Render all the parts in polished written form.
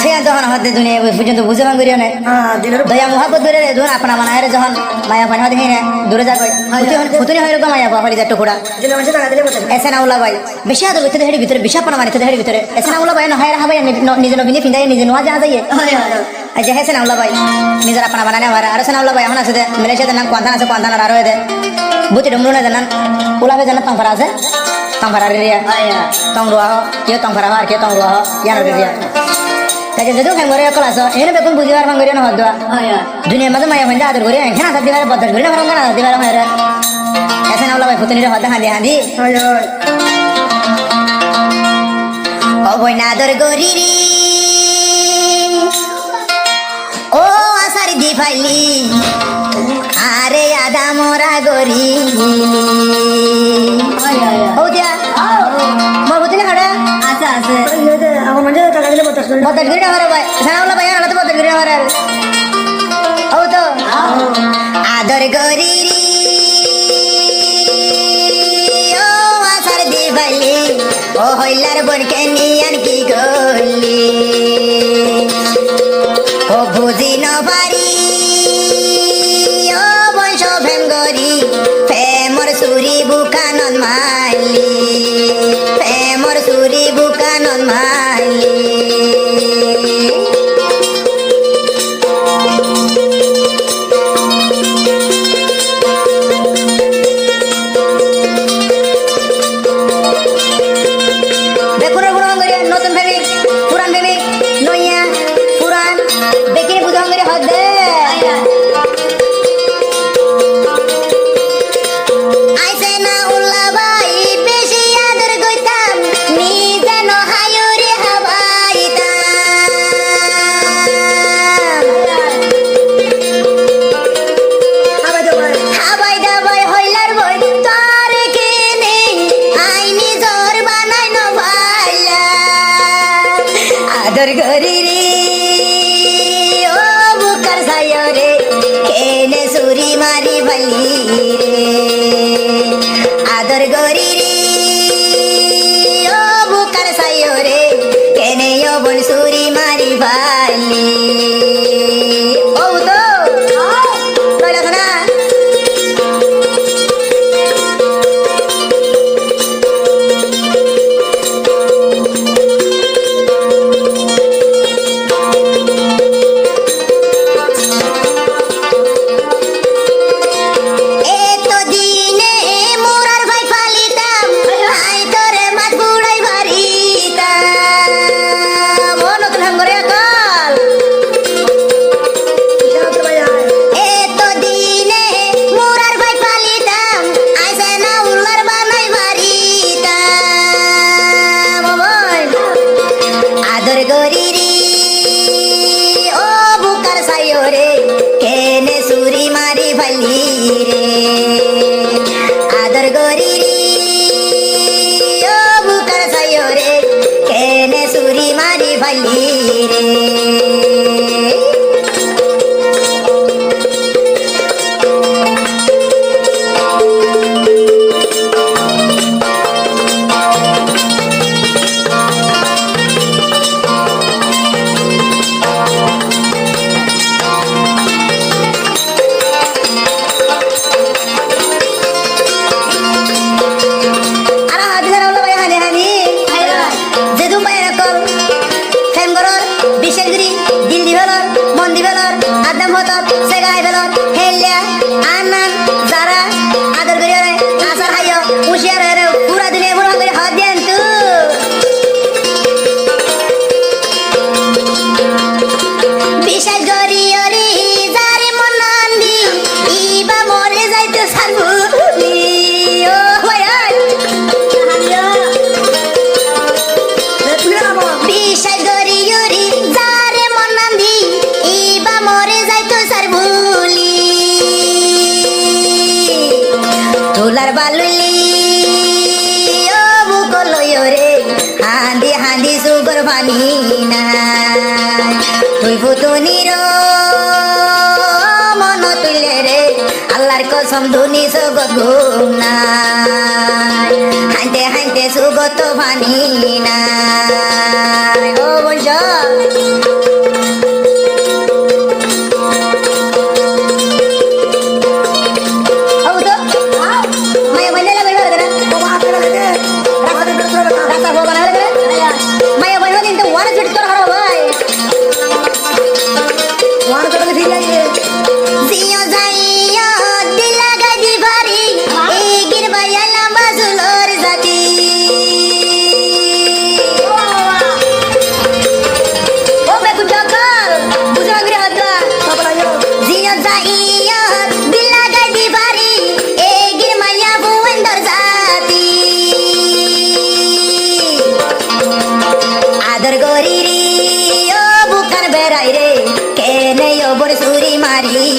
ঠিক যখন হতে দুনিয়া পর্যন্ত বুঝে ভাঙ করিও না দয়া মোহাবত করে যখন আপনা মানায় যখন মায়া পানি হতে না দূরে যা কই ফুতুনি হয় রকম মায়া বাহলি যা টুকুরা এসে না উলা ভাই বেশি আদর ভিতরে হেড়ি ভিতরে বিশা পানা মানিতে হেড়ি ভিতরে এসে না উলা ভাই না হয় হাবাই নিজে নবিনে ফিন্দাই নিজে নোয়া যা যাইয়ে আজ হেসে না উলা ভাই নিজের আপনা বানানে আমার আর সেনা উলা ভাই এখন আছে মালয়েশিয়াতে নাম কোয়ান্তান আছে কোয়ান্তান আর হয়ে দে বুতি ডমরু না জানান উলাবে জানান তংফারা আছে তংফারা রিয়া তং রুয়া কেউ তংফারা আর কেউ তং রুয়া ইয়ার রিয়া তাকে যেহেতু ফ্যাঙ্গরে ক্লাস এনে বেকুন বুঝিবার ফ্যাঙ্গরে না হদ্দা দুনিয়ার মাঝে মায়া হইন্দা আদর করে এখানে আসার দিবার বদল করে না ফরম না দিবার হয় এসে না উলা ভাই ফুতুনিরে হদ্দা হাঁদি হাঁদি ও বইনা আদর গরি রে ও আসারি দি ফাইলি আরে আদা মোরা গরি ও দিয়া মোর বুঝিনা হাড়া আচ্ছা আছে আমার মানে টাকা দিলে বদল করে না ভাই সানাউলা ভাই আর বদল করে না ও তো আদর গরি রে ও আসারি দি ফাইলি ও হইলার বনকে নিয়ান কি গলি ও বুঝি ন পারি ও বংশ ফেম গরি ফেমর সুরি বুকানন মাইলি ফেমর সুরি বুকানন মাইলি নতুন ভেবি পুরান ভেবি নইয়া পুরান বেকিনি বুঝাম করে হদ দে আইসে না উল্লা ভাই বেশি আদর কইতাম নিজে নহায়ুরি হাবাইতাম হাবাই দাবাই হইলার বই তোর কিনে আইনি জোর বানাই ন ভাইলা আদর গরি রে ও বুকার সায় রে কেনে সুরি মারি ভালি রে আদর গরি রে ও বুকার সায় রে কেনে বন সুরি মারি ভালি ও তো কইলা না আদর গরি রে ও বুকার সায় রে কেনে সুরি মারি ভালি রে আদর গরি রে ও বুকার সায় রে কেনে সুরি মারি ভালি রে তোলার বালুলি ও বুকলয় রে হাঁদি হাঁদি সুগর পানি না তুই ফুতুনির মন তুলে রে আল্লাহর কসম ধুনি সুগত ঘুম না হাঁটে হাঁটে সুগত পানি না ও বুঝছ মায়া বইলে লাগবে রাস্তা ভোগ বানা মায়া বইলে কিন্তু ওয়ান ফিট তোর হারো ভাই ওয়ান ফিট ঠিক লাগে জিও যাইয়া দিলা গাদি বাড়ি এই গিরবায়া লম্বা জুলোর জাতি ও মে কুছ কর বুঝা গরে হাতরা জিও যাইয়া দিলা গাদি বাড়ি এই গিরমায়া বুন্দর জাতি আদর গরি রে ও বুকার বেড়াই রে কেনে ওবর সুরি মারিলি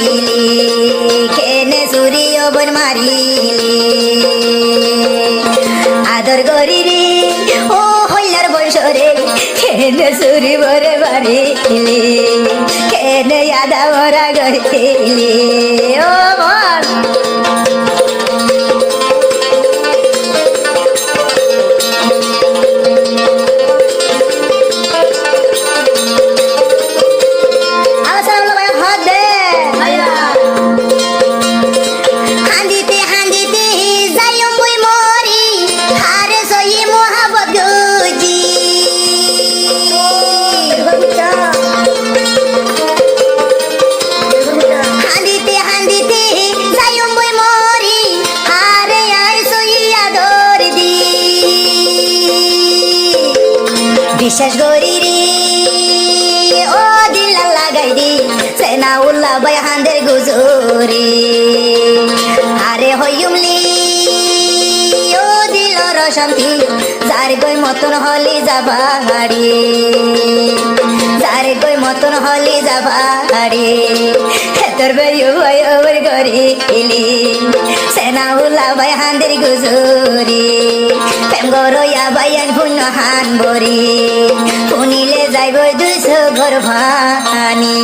কেনে সুরি ওবর মারিলি আদর গরি রে ও হইলার বৈশরে কেনে সুরি বরে মারিলি কেনে আদা বরা গরিলি ও মন বিশ্বাস করি রে ও দিল লাগাই দি সেনা উল্লা বাই হান্দের গুজরে আরে হইমলি ও দিল রশান্তি যার গই মতন হলি যাবা হাড়ি যার গই মতন হলি যাবা হাড়ি তোর বেয়ু ভাই ওর গরি ইলি সেনা উল্লা বাই হান্দের গুজরে প্রেম গরয়া বাইয়ান পুণ্য হান বরি শুনিলে যাইব দুইশ ঘর ভানি